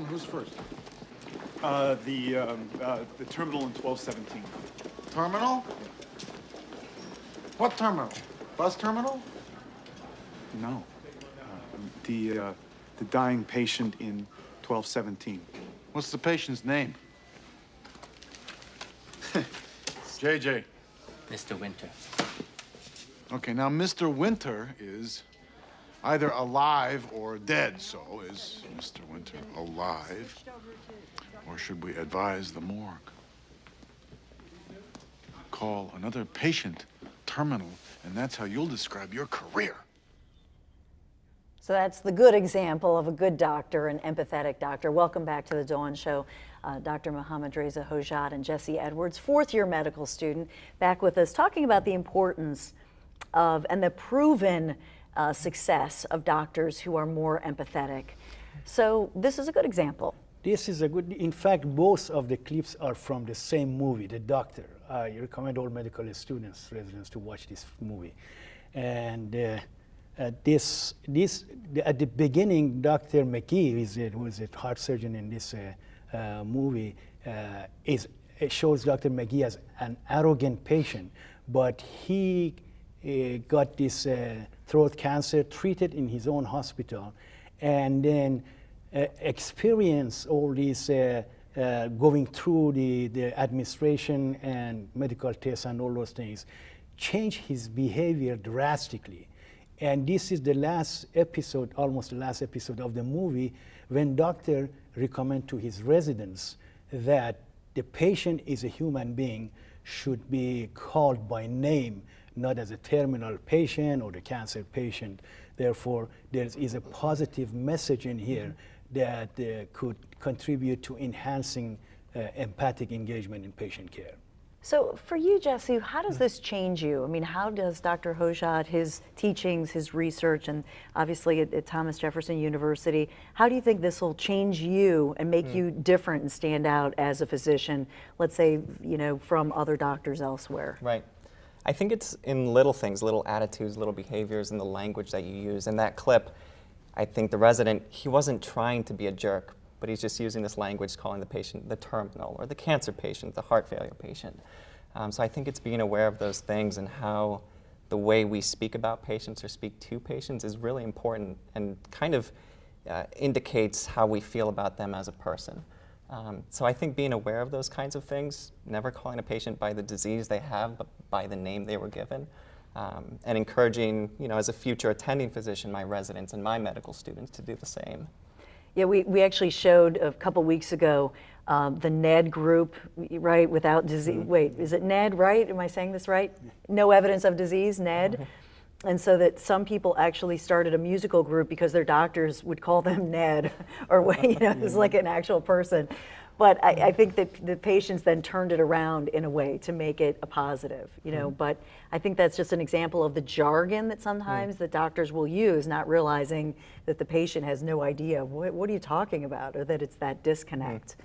Who's first? The terminal in 1217. Terminal? What terminal? Bus terminal? No. The dying patient in 1217. What's the patient's name? JJ. Mr. Winter. Okay, now Mr. Winter is either alive or dead. So is Mr. Winter alive? Or should we advise the morgue? Call another patient terminal, and that's how you'll describe your career. So that's the good example of a good doctor, an empathetic doctor. Welcome back to the Dawn Show. Dr. Mohammadrezqa Hojat and Jesse Edwards, fourth-year medical student, back with us, talking about the importance of and the proven success of doctors who are more empathetic. So this is a good example. This is a good, in fact, both of the clips are from the same movie, The Doctor. I recommend all medical students, residents to watch this movie. And at the beginning, Dr. McGee, who is a heart surgeon in this movie, it shows Dr. McGee as an arrogant patient, but he got this throat cancer treated in his own hospital, and then experience all these going through the administration and medical tests and all those things, change his behavior drastically. And this is the last episode, almost the last episode of the movie, when doctor recommend to his residents that the patient is a human being, should be called by name, not as a terminal patient or the cancer patient. Therefore, there is a positive message in here that could contribute to enhancing empathic engagement in patient care. So for you, Jesse, how does this change you? I mean, how does Dr. Hojat, his teachings, his research, and obviously at Thomas Jefferson University, how do you think this will change you and make you different and stand out as a physician, let's say, you know, from other doctors elsewhere? Right. I think it's in little things, little attitudes, little behaviors, and the language that you use. In that clip, I think the resident, he wasn't trying to be a jerk, but he's just using this language, calling the patient the terminal, or the cancer patient, the heart failure patient. So I think it's being aware of those things and how the way we speak about patients or speak to patients is really important and kind of indicates how we feel about them as a person. So I think being aware of those kinds of things, never calling a patient by the disease they have, but by the name they were given, and encouraging, you know, as a future attending physician, my residents and my medical students to do the same. Yeah, we actually showed a couple weeks ago the NED group, right, without disease. Wait, is it NED, right? Am I saying this right? No evidence of disease, NED. And so that some people actually started a musical group because their doctors would call them Ned, or, you know, it's like an actual person. But I think that the patients then turned it around in a way to make it a positive, you know. But I think that's just an example of the jargon that sometimes the doctors will use, not realizing that the patient has no idea, what are you talking about, or that it's that disconnect.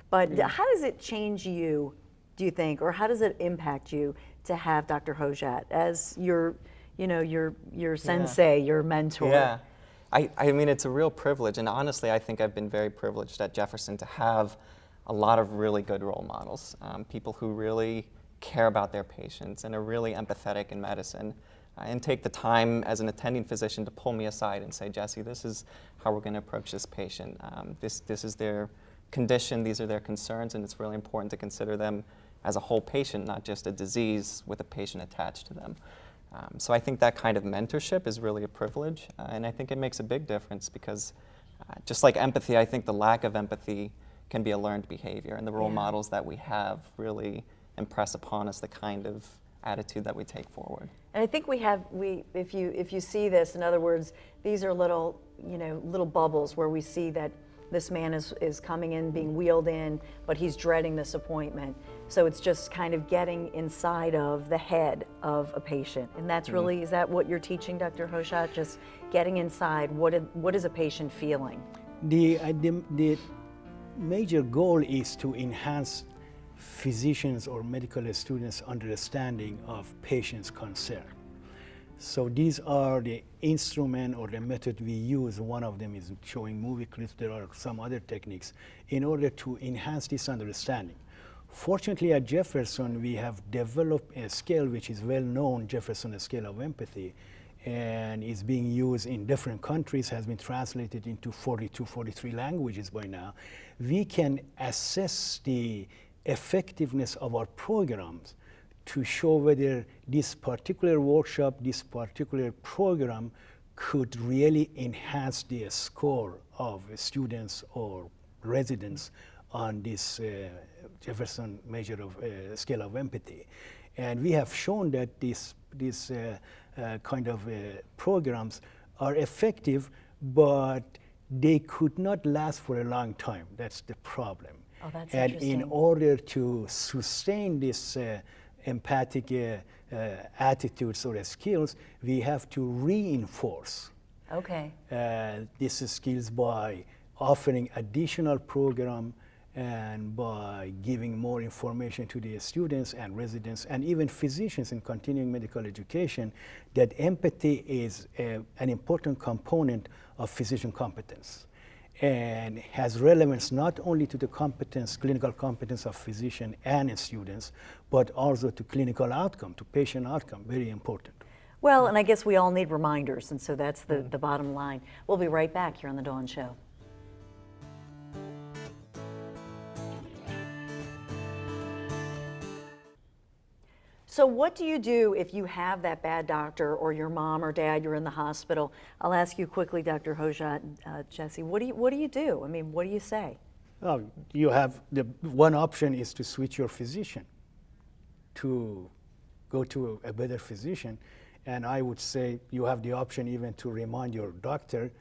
But how does it change you, do you think, or how does it impact you to have Dr. Hojat as your, you know, your sensei, your mentor? Yeah, I mean, it's a real privilege, and honestly, I think I've been very privileged at Jefferson to have a lot of really good role models, people who really care about their patients and are really empathetic in medicine, and take the time as an attending physician to pull me aside and say, Jesse, this is how we're going to approach this patient. This is their condition, these are their concerns, and it's really important to consider them as a whole patient, not just a disease with a patient attached to them. So I think that kind of mentorship is really a privilege, and I think it makes a big difference because just like empathy, I think the lack of empathy can be a learned behavior, and the role models that we have really impress upon us the kind of attitude that we take forward. And I think if you see this, in other words, these are little, you know, little bubbles where we see that this man is coming in, being wheeled in, but he's dreading this appointment. So it's just kind of getting inside of the head of a patient. And that's really, is that what you're teaching, Dr. Hojat? Just getting inside, what is a patient feeling? The major goal is to enhance physicians or medical students' understanding of patients' concern. So these are the instrument or the method we use. One of them is showing movie clips. There are some other techniques in order to enhance this understanding. Fortunately, at Jefferson, we have developed a scale which is well known, Jefferson Scale of Empathy, and is being used in different countries, has been translated into 42, 43 languages by now. We can assess the effectiveness of our programs to show whether this particular workshop, this particular program could really enhance the score of students or residents on this Jefferson measure of scale of empathy. And we have shown that these kind of programs are effective, but they could not last for a long time. That's the problem. Oh, that's and interesting. in order to sustain this empathic attitudes or skills, we have to reinforce Okay. these skills by offering additional program and by giving more information to the students and residents and even physicians in continuing medical education that empathy is an important component of physician competence and has relevance not only to the competence, clinical competence of physician and students, but also to clinical outcome, to patient outcome, very important. Well, and I guess we all need reminders, and so that's the bottom line. We'll be right back here on The Dawn Show. So what do you do if you have that bad doctor or your mom or dad, you're in the hospital? I'll ask you quickly, Dr. Hojat and Jesse, what do you do? I mean, what do you say? Oh, you have the one option is to switch your physician, to go to a better physician. And I would say you have the option even to remind your doctor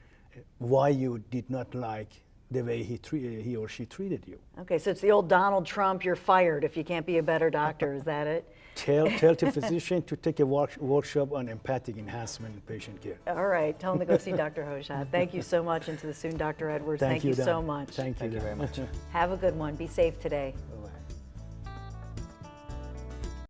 why you did not like the way he or she treated you. Okay, so it's the old Donald Trump, you're fired if you can't be a better doctor, is that it? Tell the physician to take a workshop on empathic enhancement in patient care. All right, tell them to go see Dr. Hojat. Thank you so much, and to the student, Dr. Edwards, thank you so Dan. much. Thank you Thank you very much. Have a good one. Be safe today.